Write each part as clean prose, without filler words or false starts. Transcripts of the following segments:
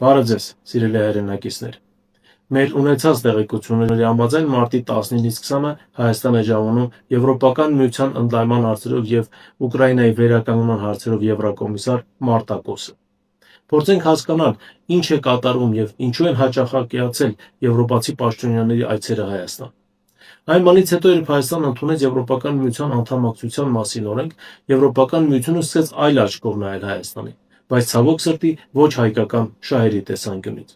Բարև ձեզ, սիրելի հայրենակիցներ։ Մեր ունեցած տեղեկությունների համաձայն մարտի 19-ից 20-ը Հայաստան է ժամանում Եվրոպական միության ընդլայնման հարցերով եւ Ուկրաինայի վերականգնման հարցերով Եվրոկոմիսար Մարտակոսը։ Փորձենք հասկանալ, ինչ է կատարվում եւ ինչու են հաճախակիացել եվրոպացի պաշտոնյաների այցերը Հայաստան։ Այն բանից հետո, երբ Հայաստանը ընդունեց Եվրոպական միության անդամակցության մասին օրենք, Եվրոպական միությունը սկսեց այլ աչքով նայել Հայաստանին, բայց ցավոք սրտի ոչ հայկական շահերի տեսանկյունից։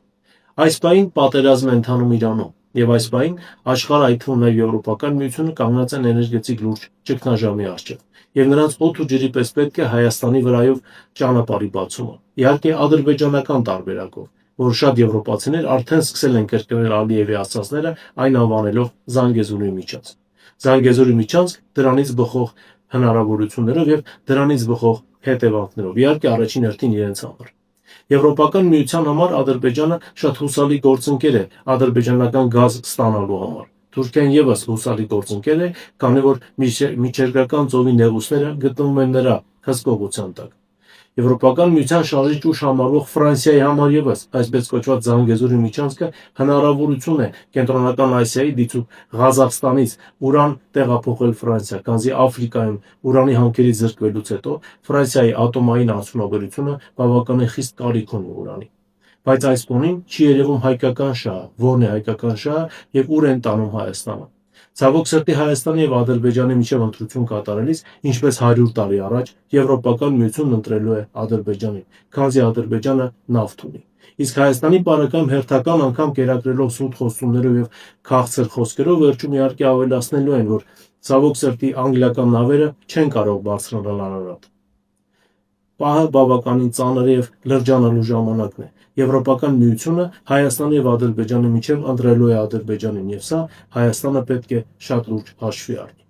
Այս պահին պատերազմ է ընթանում Իրանում, եւ այս պահին աշխարհը, այդ թվում նաեւ Եվրոպական միությունը, կանգնած են էներգետիկ լուրջ ճգնաժամի առջեւ, եւ նրանց օդ ու ջրի պես պետք է Հայաստանի վրայով ճանապարհի բացումը, իհարկե ադրբեջանական տարբերակով, որ շատ եվրոպացիներ արդեն սկսել են կրկնել Ալիևի ասածները, այն անվանելով Զանգեզուրի միջանցք։ Զանգեզուրի միջանցք դրանից բխող հնարավորություններով եւ դրանից բխող հետևանքներով, իհարկե առաջին հերթին իրենց համար։ Եվրոպական միության համար Ադրբեջանը շատ հուսալի գործընկեր է ադրբեջանական գազ ստանալու համար։ Թուրքիան եւս հուսալի գործընկեր է, քանի որ միջերկրական ծովի նեղուցները գտնվում են նրա հսկողության տակ։ Եվրոպական միության շարժիչ ուժ համարվող Ֆրանսիայի համար եւս այսպես կոչված Զանգեզուրի միջանցքը հնարավորություն է Կենտրոնական Ասիայի դիցուք Ղազախստանից ուրան տեղափոխել Ֆրանսիա, քանզի Աֆրիկայում ուրանի հանքերից զրկվելուց հետո Ֆրանսիայի ատոմային արդյունաբերությունը բավականին խիստ կարիք ունի ուրանի։ Բայց այս բանին չի երևում հայկական շահը, որն է հայկական շահը եւ ուր են տանում Հայաստանը։ Ցավոք սրտի Հայաստանի եւ Ադրբեջանի միջև ընտրություն կատարելիս, ինչպես 100 տարի առաջ, Եվրոպական միությունն ընտրելու է Ադրբեջանին, քանզի Ադրբեջանը նավթ ունի։ Իսկ Հայաստանի բարեկամ հերթական անգամ կերակրելով սուտ խոստումներով եւ քաղցր խոսքերով վերջում իհարկե ավելացնելու են, որ ցավոք սրտի անգլիական նավերը չեն կարող բարձրանալ անարատ։ Պահը բավականին ծանր եւ լրջանալու ժամանակն է։ Եվրոպական միությունը Հայաստանի եւ Ադրբեջանի միջև ընտրելու է Ադրբեջանին, եւ սա Հայաստանը պետք է շատ լուրջ հաշվի առնի։